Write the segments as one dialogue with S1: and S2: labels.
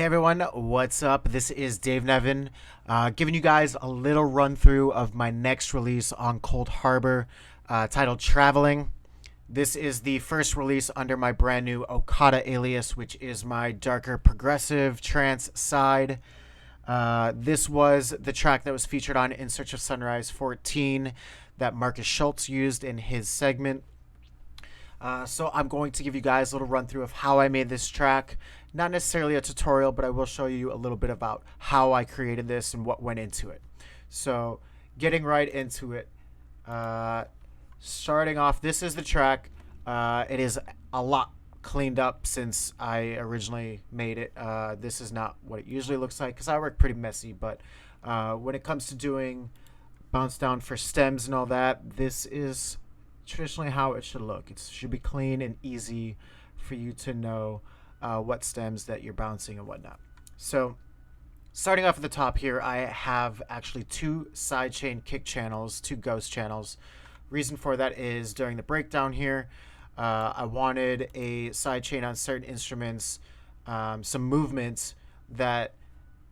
S1: everyone, what's up? This is Dave Neven, giving you guys a little run through of my next release on Coldharbour, titled Traveling. This is the first release under my brand new Ocata alias, which is my darker progressive trance side. This was the track that was featured on In Search of Sunrise 14 that Marcus Schultz used in his segment. So I'm going to give you guys a little run through of how I made this track. Not necessarily a tutorial, but I will show you a little bit about how I created this and what went into it. So getting right into it, starting off, this is the track. It is a lot cleaned up since I originally made it. This is not what it usually looks like because I work pretty messy, but when it comes to doing bounce down for stems and all that, this is traditionally how it should look. It should be clean and easy for you to know what stems that you're bouncing and whatnot. So starting off at the top here, I have actually two sidechain kick channels, two ghost channels. Reason for that is during the breakdown here, I wanted a sidechain on certain instruments, some movement that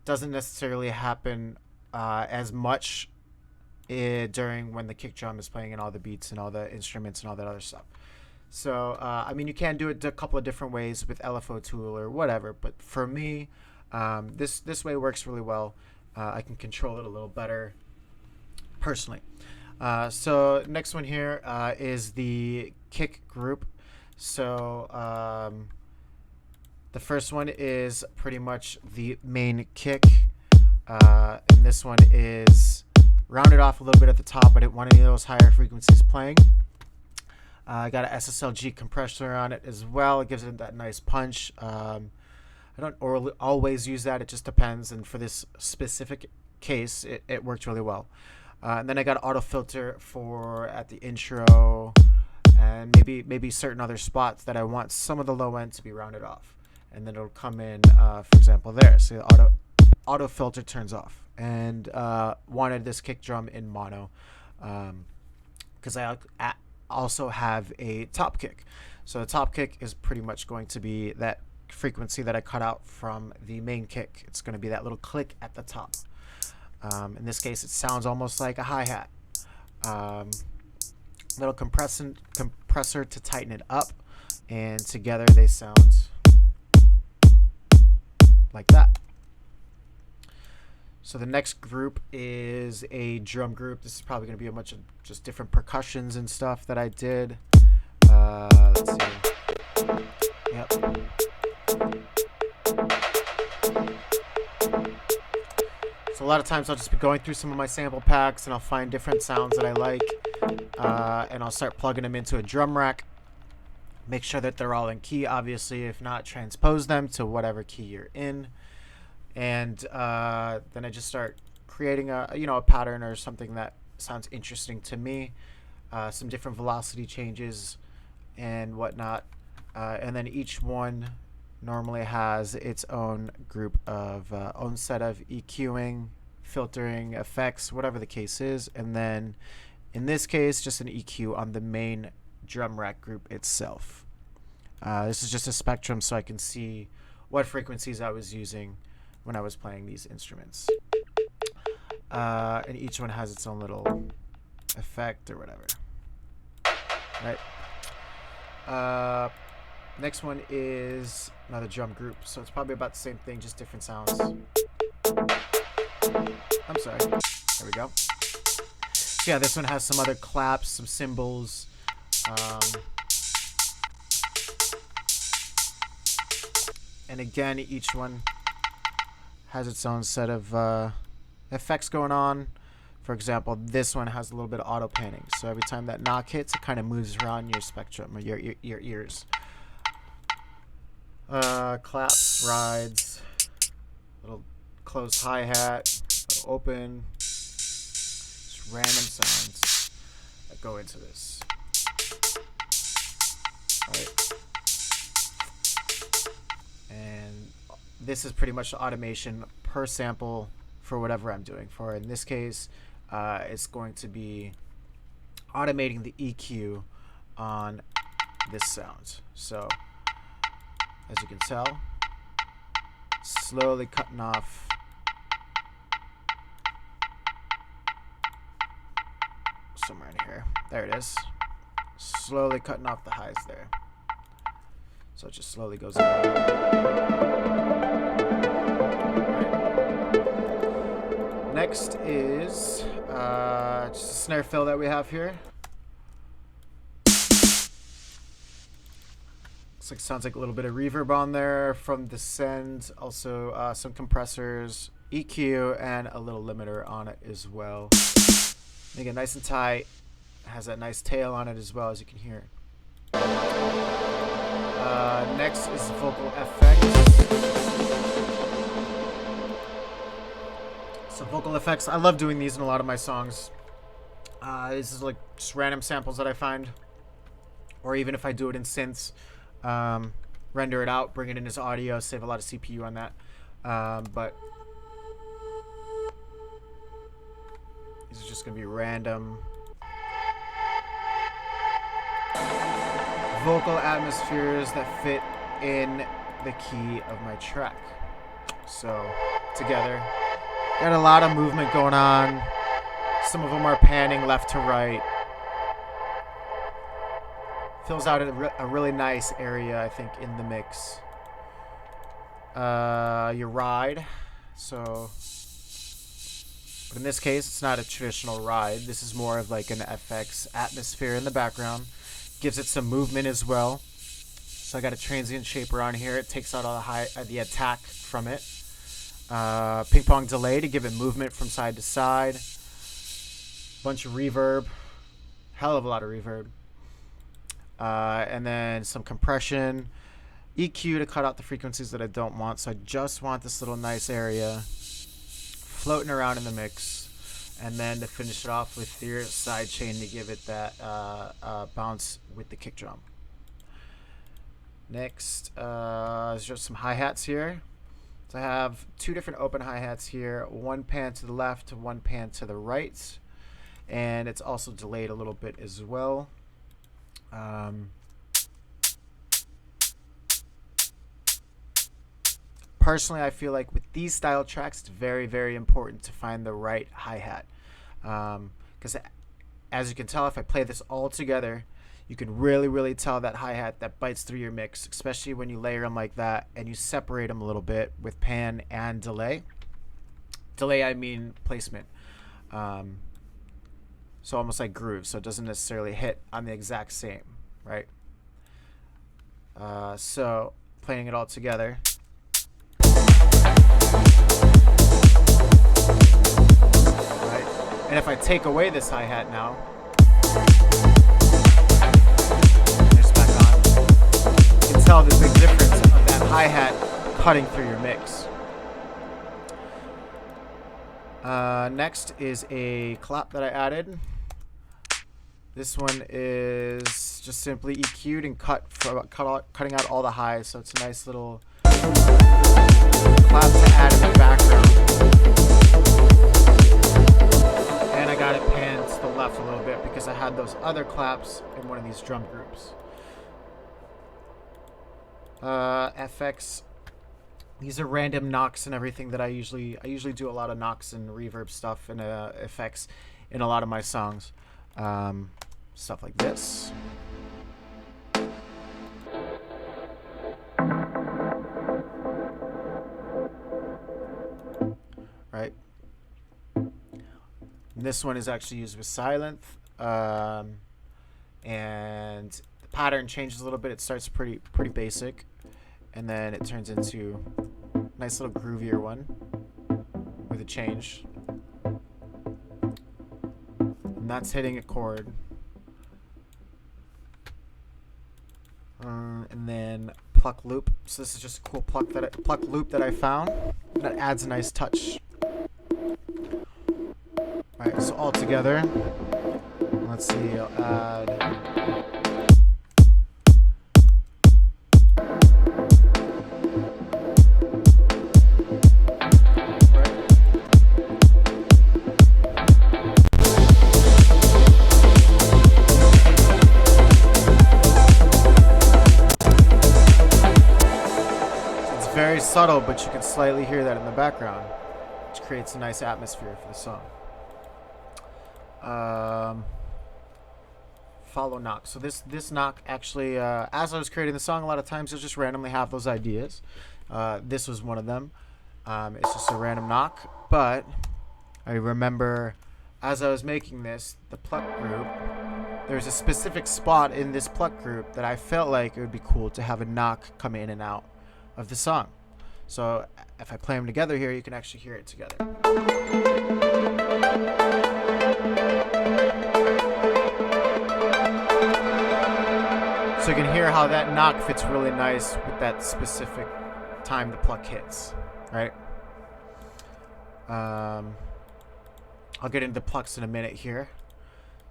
S1: doesn't necessarily happen as much during when the kick drum is playing and all the beats and all the instruments and all that other stuff. So I mean, you can do it a couple of different ways with LFO tool or whatever, but for me, this way works really well. I can control it a little better personally. So next one here is the kick group. So the first one is pretty much the main kick, and this one is rounded off a little bit at the top. I didn't want any of those higher frequencies playing. I got an SSLG compressor on it as well. It gives it that nice punch. I don't always use that. It just depends. And for this specific case, it worked really well. And then I got an auto filter for at the intro and maybe certain other spots that I want some of the low end to be rounded off. And then it'll come in, for example, there. So the auto filter turns off. And wanted this kick drum in mono because I also have a top kick. So the top kick is pretty much going to be that frequency that I cut out from the main kick. It's going to be that little click at the top. In this case, it sounds almost like a hi-hat. Little compressor to tighten it up, and together they sound like that. So the next group is a drum group. This is probably going to be a bunch of just different percussions and stuff that I did. Let's see. Yep. So a lot of times I'll just be going through some of my sample packs and I'll find different sounds that I like. And I'll start plugging them into a drum rack. Make sure that they're all in key, obviously. If not, transpose them to whatever key you're in. And then I just start creating a pattern or something that sounds interesting to me, some different velocity changes and whatnot, and then each one normally has its own group of own set of EQing, filtering, effects, whatever the case is, and then in this case just an EQ on the main drum rack group itself. This is just a spectrum so I can see what frequencies I was using when I was playing these instruments. And each one has its own little effect or whatever. Right. Next one is another drum group. So it's probably about the same thing, just different sounds. I'm sorry. There we go. So yeah, this one has some other claps, some cymbals. And again, each one has its own set of effects going on. For example, this one has a little bit of auto panning. So every time that knock hits, it kind of moves around your spectrum or your ears. Claps, rides, little closed hi-hat, open, just random sounds that go into this. Right. And this is pretty much the automation per sample for whatever I'm doing. For in this case, it's going to be automating the EQ on this sound. So as you can tell, Slowly cutting off. Somewhere in here. There it is. Slowly cutting off the highs there. So it just slowly goes up. Right. Next is just a snare fill that we have here. Looks like sounds like a little bit of reverb on there from the send. Also some compressors, EQ, and a little limiter on it as well. Make it nice and tight. Has that nice tail on it as well, as you can hear. Next is vocal effects. So vocal effects, I love doing these in a lot of my songs. This is like just random samples that I find, or even if I do it in synths, render it out, bring it in as audio, save a lot of CPU on that. But these are just gonna be random vocal atmospheres that fit in the key of my track. So together, got a lot of movement going on. Some of them are panning left to right. Fills out a really nice area, I think, in the mix. Your ride. So, but in this case, it's not a traditional ride. This is more of like an FX atmosphere in the background. Gives it some movement as well. So I got a transient shaper on here. It takes out all the attack from it. Ping pong delay to give it movement from side to side. Bunch of reverb. Hell of a lot of reverb. And then some compression. EQ to cut out the frequencies that I don't want. So I just want this little nice area floating around in the mix. And then to finish it off with your side chain to give it that bounce with the kick drum. Next is just some hi-hats here. So I have two different open hi-hats here. One pan to the left, one pan to the right. And it's also delayed a little bit as well. Personally, I feel like with these style tracks, it's very, very important to find the right hi-hat. Because as you can tell, if I play this all together, you can really, really tell that hi-hat that bites through your mix, especially when you layer them like that and you separate them a little bit with pan and delay. Delay, I mean placement. So almost like grooves, so it doesn't necessarily hit on the exact same, right? So playing it all together. Right. And if I take away this hi-hat now, it's back on, you can tell the big difference of that hi-hat cutting through your mix. Next is a clap that I added. This one is just simply EQ'd and cutting out all the highs, so it's a nice little clap to add in the background. And I got it panned to the left a little bit because I had those other claps in one of these drum groups. FX. These are random knocks and everything that I usually do a lot of knocks and reverb stuff and effects in a lot of my songs. Stuff like this. Right. And this one is actually used with Silent, and the pattern changes a little bit. It starts pretty basic, and then it turns into a nice little groovier one with a change. And that's hitting a chord. And then pluck loop. So this is just a cool pluck loop that I found that adds a nice touch. Alright, so all together, let's see, I'll add subtle, but you can slightly hear that in the background, which creates a nice atmosphere for the song. Follow knock. So this knock actually, as I was creating the song, a lot of times you'll just randomly have those ideas. This was one of them. It's just a random knock, but I remember as I was making this, the pluck group, there's a specific spot in this pluck group that I felt like it would be cool to have a knock come in and out of the song. So if I play them together here, you can actually hear it together. So you can hear how that knock fits really nice with that specific time the pluck hits, right? I'll get into the plucks in a minute here.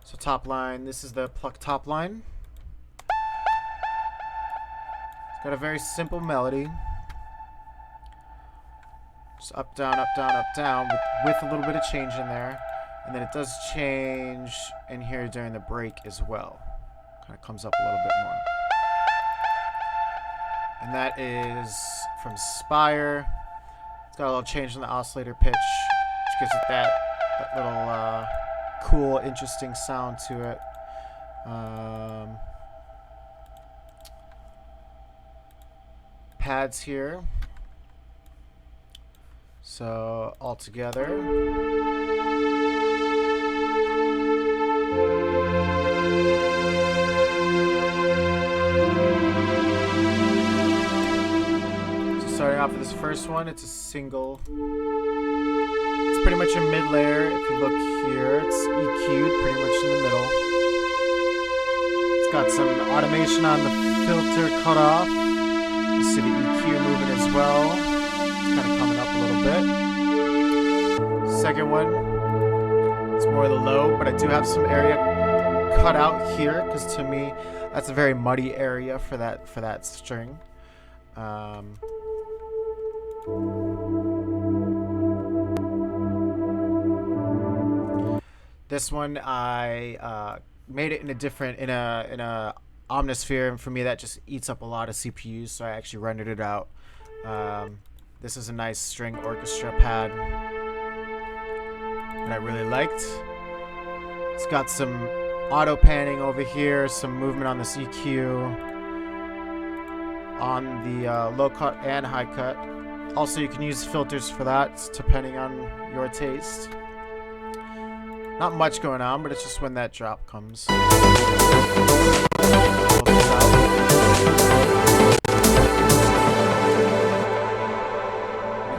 S1: So top line, this is the pluck top line. It's got a very simple melody. Just up, down, with a little bit of change in there. And then it does change in here during the break as well. Kind of comes up a little bit more. And that is from Spire. It's got a little change in the oscillator pitch, which gives it that little cool, interesting sound to it. Pads here. So all together. Starting off with this first one, it's a single. It's pretty much a mid layer. If you look here, it's EQ'd pretty much in the middle. It's got some automation on the filter cutoff. You see the EQ moving as well. It's kind of coming up a little bit. Second one, it's more of the low, but I do have some area cut out here because to me, that's a very muddy area for that string. This one I made it in a omnisphere, and for me that just eats up a lot of CPUs, so I actually rendered it out. This is a nice string orchestra pad that I really liked. It's got some auto panning over here, some movement on this EQ, on the low cut and high cut. Also, you can use filters for that, depending on your taste. Not much going on, but it's just when that drop comes.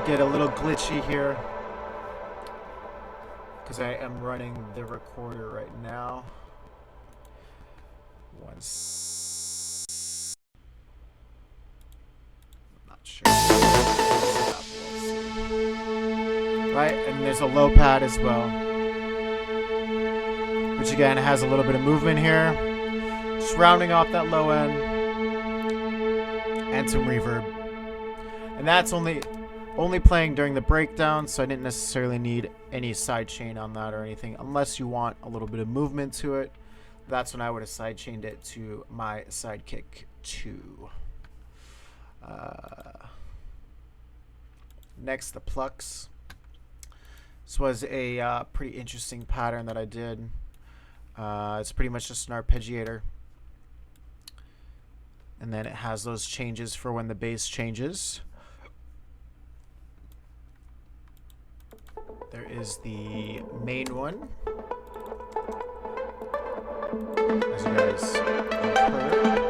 S1: Get a little glitchy here because I am running the recorder right now. Not sure. Right, and there's a low pad as well, which again has a little bit of movement here, just rounding off that low end, and some reverb. And that's only playing during the breakdown, so I didn't necessarily need any sidechain on that or anything, unless you want a little bit of movement to it. That's when I would have sidechained it to my Sidekick 2. Next, the plucks. This was a pretty interesting pattern that I did. It's pretty much just an arpeggiator. And then it has those changes for when the bass changes. There is the main one, as you guys have heard.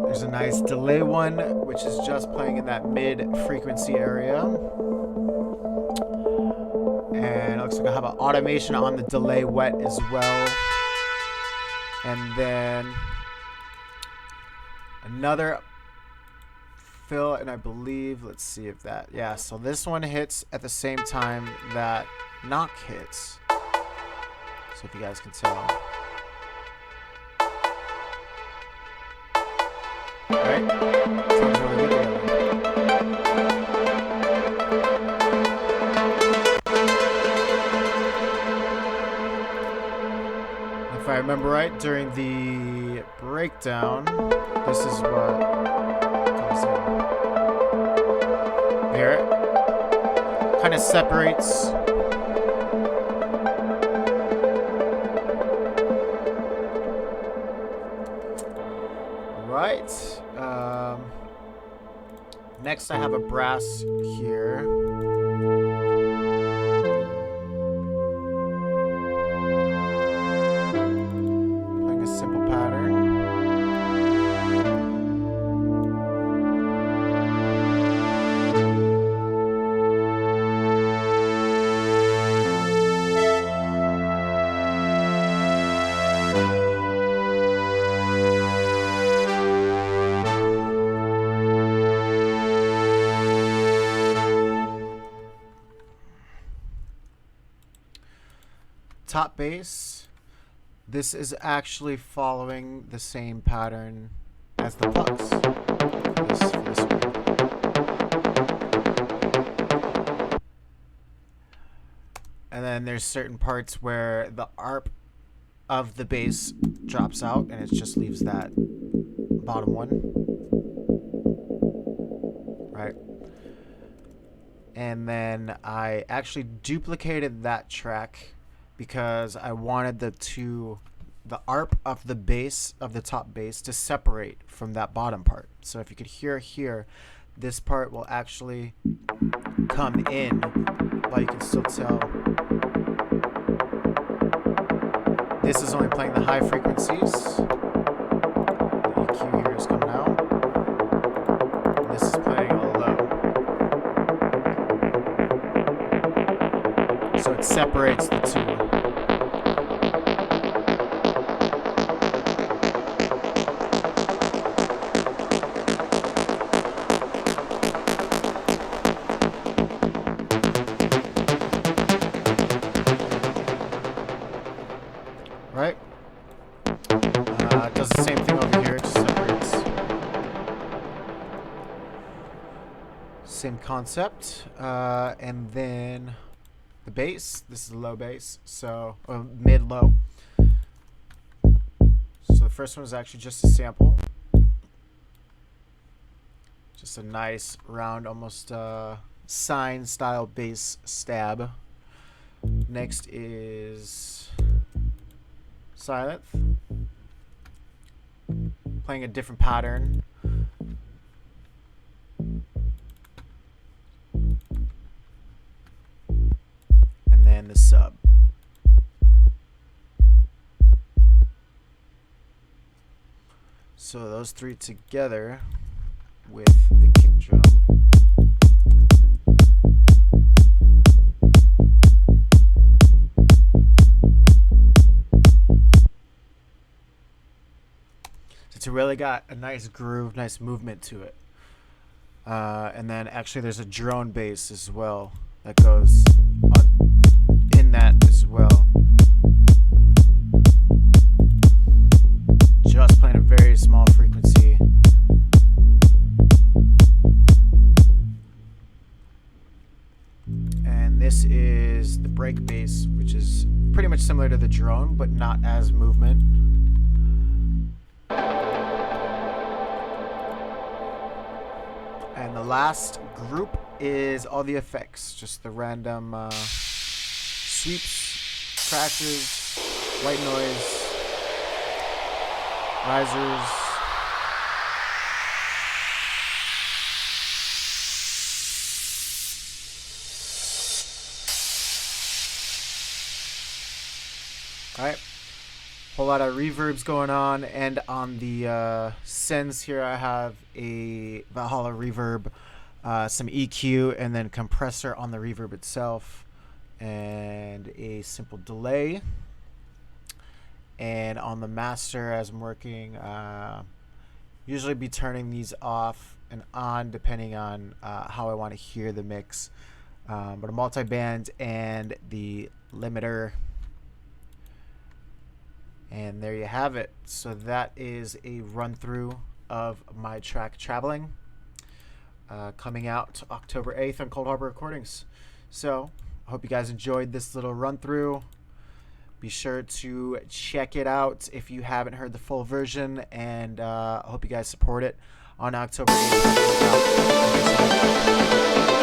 S1: There's a nice delay one, which is just playing in that mid-frequency area. And it looks like I have an automation on the delay wet as well. And then another fill, and I believe, let's see if that, yeah, so this one hits at the same time that knock hits. So if you guys can tell. Right? Sounds really good together. If I I remember right, during the breakdown, this is what comes in. Hear it? Kind of separates. Right. Next, I have a brass here. Playing a simple pattern. Top bass. This is actually following the same pattern as the plucks. This one. And then there's certain parts where the arp of the bass drops out and it just leaves that bottom one. Right. And then I actually duplicated that track because I wanted the arp of the bass, of the top bass, to separate from that bottom part. So if you could hear here, this part will actually come in, but you can still tell this is only playing the high frequencies. The EQ here is coming out. And this is playing all low. So it separates the two. Right? Does the same thing over here, it just separates. Same concept. And then the bass, this is the low bass, so mid-low. So the first one is actually just a sample. Just a nice round, almost sine style bass stab. Next is Silent, playing a different pattern. And then the sub. So those three together with the kick drum. It's really got a nice groove, nice movement to it. And then actually there's a drone bass as well that goes on in that as well. Just playing a very small frequency. And this is the break bass, which is pretty much similar to the drone, but not as movement. And the last group is all the effects, just the random sweeps, crashes, white noise, risers. All right. Whole lot of reverbs going on, and on the sends here I have a Valhalla reverb, some EQ, and then compressor on the reverb itself, and a simple delay. And on the master, as I'm working, usually be turning these off and on depending on how I want to hear the mix, but a multi-band and the limiter. And there you have it. So that is a run through of my track Traveling, coming out October 8th on Coldharbour Recordings. So I hope you guys enjoyed this little run through.
S2: Be sure to check it out if you haven't heard the full version, and I hope you guys support it on October 8th.